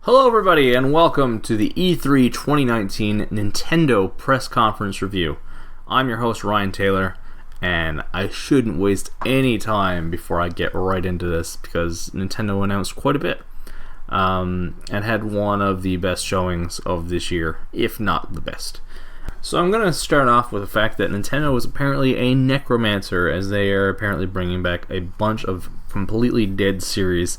Hello everybody and welcome to the E3 2019 Nintendo Press Conference Review. I'm your host Ryan Taylor, and I shouldn't waste any time before I get right into this because Nintendo announced quite a bit and had one of the best showings of this year, if not the best. So I'm going to start off with the fact that Nintendo is apparently a necromancer, as they are apparently bringing back a bunch of completely dead series.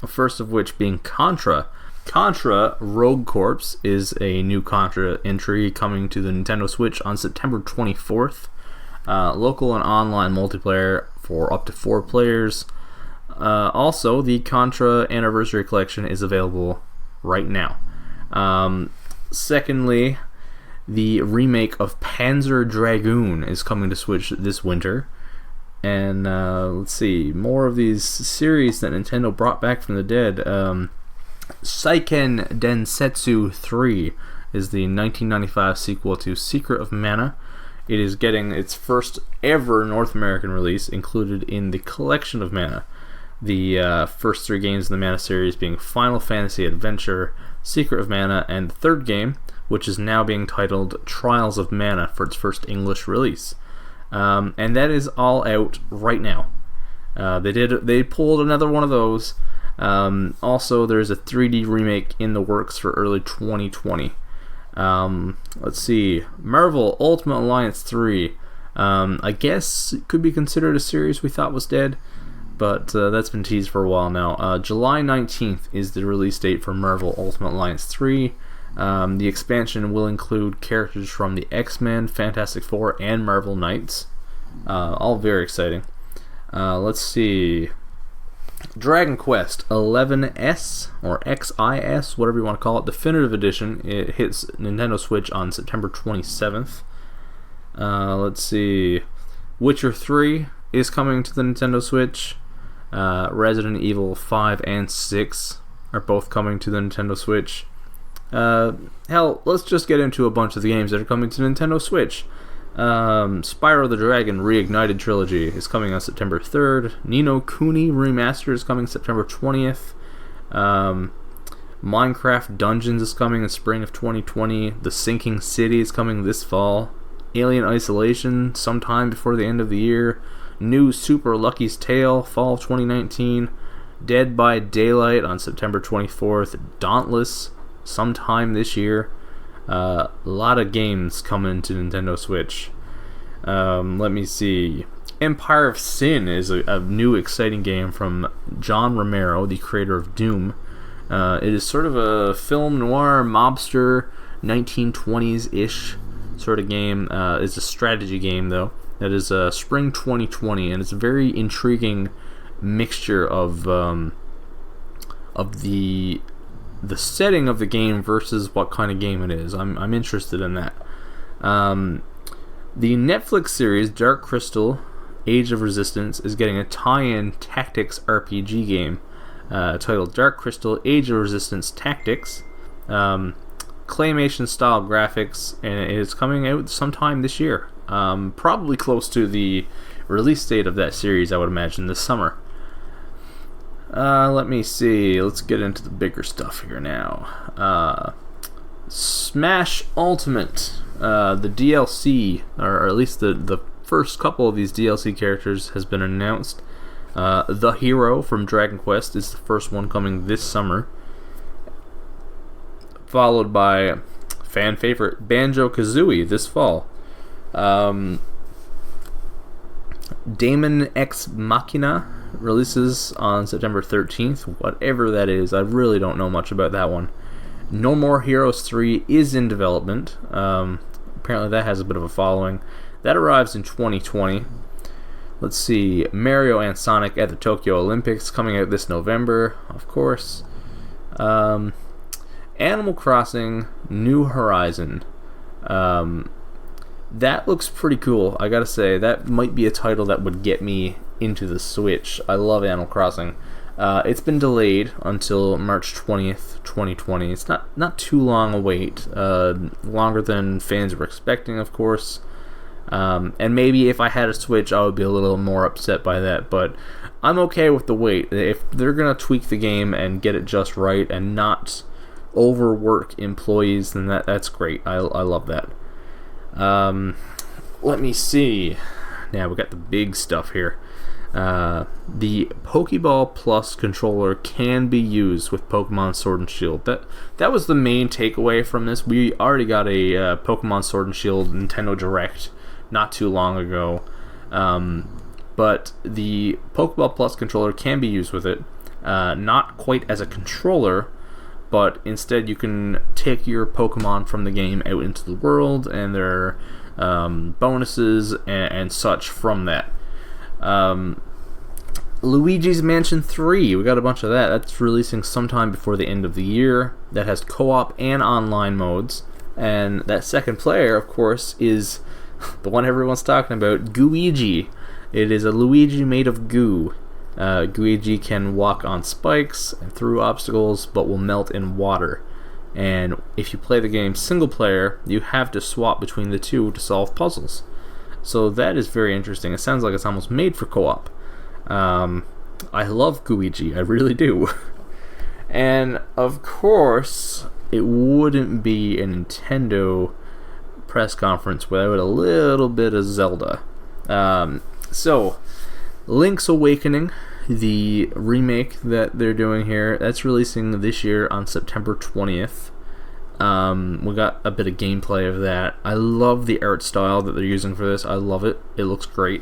First of which being Contra. Contra Rogue Corps is a new Contra entry coming to the Nintendo Switch on September 24th. Local and online multiplayer for up to 4 players. Also, the Contra Anniversary Collection is available right now. Secondly, the remake of Panzer Dragoon is coming to Switch this winter. And let's see, more of these series that Nintendo brought back from the dead. Seiken Densetsu 3 is the 1995 sequel to Secret of Mana. It is getting its first ever North American release included in the Collection of Mana. The first 3 games in the Mana series being Final Fantasy Adventure, Secret of Mana, and the third game, which is now being titled Trials of Mana for its first English release. And that is all out right now. They pulled another one of those. Also, there's a 3D remake in the works for early 2020. Let's see, Marvel Ultimate Alliance 3. I guess it could be considered a series we thought was dead, but that's been teased for a while now. July 19th is the release date for Marvel Ultimate Alliance 3. The expansion will include characters from the X-Men, Fantastic Four, and Marvel Knights. All very exciting. Let's see. Dragon Quest 11S, or XIS, whatever you want to call it, Definitive Edition. It hits Nintendo Switch on September 27th. Let's see. Witcher 3 is coming to the Nintendo Switch. Resident Evil 5 and 6 are both coming to the Nintendo Switch. Hell, let's just get into a bunch of the games that are coming to Nintendo Switch. Spyro the Dragon Reignited Trilogy is coming on September 3rd. Ni no Kuni Remastered is coming September 20th. Minecraft Dungeons is coming in spring of 2020. The Sinking City is coming this fall. Alien Isolation sometime before the end of the year. New Super Lucky's Tale fall of 2019. Dead by Daylight on September 24th. Dauntless sometime this year. A lot of games coming to Nintendo Switch. Let me see. Empire of Sin is a new exciting game from John Romero, the creator of Doom. It is sort of a film noir mobster 1920s-ish sort of game. It's a strategy game though. That is spring 2020, and it's a very intriguing mixture of the setting of the game versus what kind of game it is. I'm interested in that. The Netflix series Dark Crystal Age of Resistance is getting a tie-in tactics RPG game titled Dark Crystal Age of Resistance Tactics. Claymation style graphics, and it is coming out sometime this year. Probably close to the release date of that series, I would imagine, this summer. Let me see. Let's get into the bigger stuff here now. Smash Ultimate. The DLC, or at least the first couple of these DLC characters, has been announced. The Hero from Dragon Quest is the first one coming this summer. Followed by fan favorite Banjo-Kazooie this fall. Daemon X Machina releases on September 13th. Whatever that is, I really don't know much about that one. No More Heroes 3 is in development. Apparently that has a bit of a following. That arrives in 2020. Let's see. Mario and Sonic at the Tokyo Olympics coming out this November, of course. Animal Crossing New Horizon. That looks pretty cool, I gotta say. That might be a title that would get me into the Switch. I love Animal Crossing. It's been delayed until March 20th, 2020. It's not too long a wait. Longer than fans were expecting, of course. And maybe if I had a Switch, I would be a little more upset by that, but I'm okay with the wait. If they're going to tweak the game and get it just right and not overwork employees, then that's great. I love that. Let me see. Now we got the big stuff here. The Pokeball Plus controller can be used with Pokemon Sword and Shield. That was the main takeaway from this. We already got a Pokemon Sword and Shield Nintendo Direct not too long ago. But the Pokeball Plus controller can be used with it. Not quite as a controller, but instead you can take your Pokemon from the game out into the world, and there are bonuses and such from that. Luigi's Mansion 3, we got a bunch of that. That's releasing sometime before the end of the year. That has co-op and online modes. And that second player, of course, is the one everyone's talking about, Gooigi. It is a Luigi made of goo. Gooigi can walk on spikes and through obstacles, but will melt in water. And if you play the game single player, you have to swap between the two to solve puzzles. So that is very interesting. It sounds like it's almost made for co-op. I love Gooigi, I really do. And of course, it wouldn't be a Nintendo press conference without a little bit of Zelda. So, Link's Awakening, the remake that they're doing here, that's releasing this year on September 20th. We got a bit of gameplay of that. I love the art style that they're using for this. I love it. It looks great.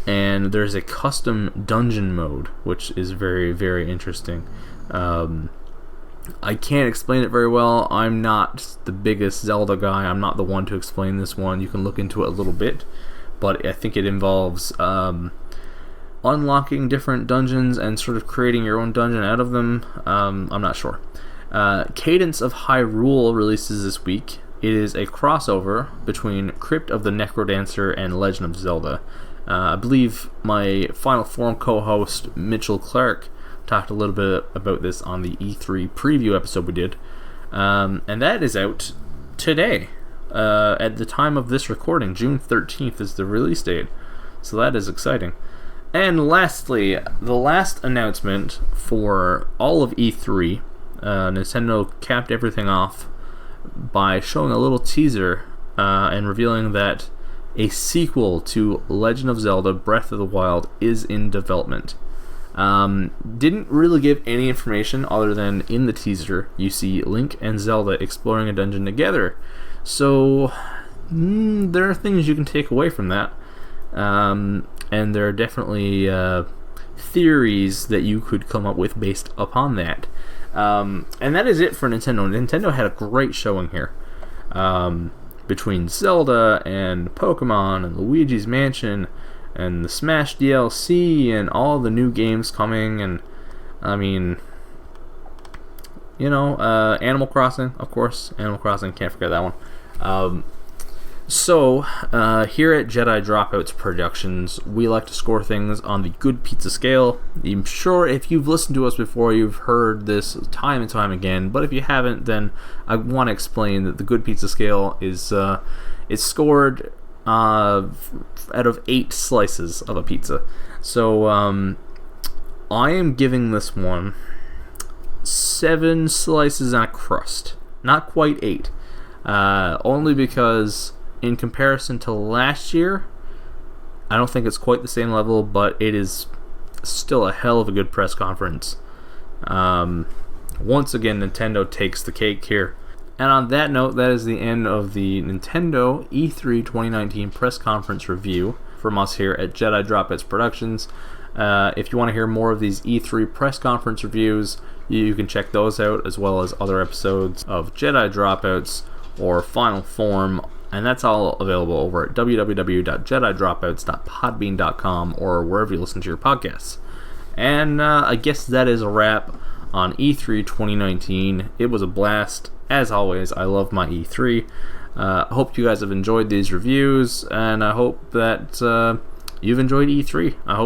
And there's a custom dungeon mode, which is very, very interesting. I can't explain it very well. I'm not the biggest Zelda guy. I'm not the one to explain this one. You can look into it a little bit, but I think it involves unlocking different dungeons and sort of creating your own dungeon out of them. I'm not sure. Cadence of Hyrule releases this week. It is a crossover between Crypt of the Necrodancer and Legend of Zelda. I believe my Final Form co-host Mitchell Clark talked a little bit about this on the E3 preview episode we did. And that is out today. At the time of this recording, June 13th is the release date. So that is exciting. And lastly, the last announcement for all of E3, Nintendo capped everything off by showing a little teaser and revealing that a sequel to Legend of Zelda Breath of the Wild is in development. Didn't really give any information other than in the teaser you see Link and Zelda exploring a dungeon together. So there are things you can take away from that. And there are definitely theories that you could come up with based upon that. And that is it for Nintendo. Nintendo had a great showing here. Between Zelda and Pokemon and Luigi's Mansion and the Smash DLC and all the new games coming, and I mean, you know, Animal Crossing, of course. Animal Crossing, can't forget that one. So, here at Jedi Dropouts Productions, we like to score things on the good pizza scale. I'm sure if you've listened to us before, you've heard this time and time again, but if you haven't, then I want to explain that the good pizza scale is it's scored out of 8 slices of a pizza. So, I am giving this one 7 slices and a crust. Not quite 8. Only because in comparison to last year, I don't think it's quite the same level, but it is still a hell of a good press conference. Once again, Nintendo takes the cake here. And on that note, that is the end of the Nintendo E3 2019 press conference review from us here at Jedi Dropouts Productions. If you want to hear more of these E3 press conference reviews, you can check those out, as well as other episodes of Jedi Dropouts or Final Form, and that's all available over at www.jedidropouts.podbean.com or wherever you listen to your podcasts. And I guess that is a wrap on E3 2019. It was a blast. As always, I love my E3. I hope you guys have enjoyed these reviews, and I hope that you've enjoyed E3. I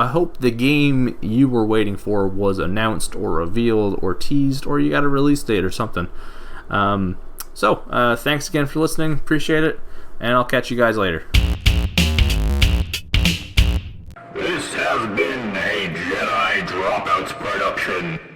hope the game you were waiting for was announced or revealed or teased, or you got a release date or something. So, thanks again for listening. Appreciate it. and I'll catch you guys later. This has been a Jedi Dropouts production.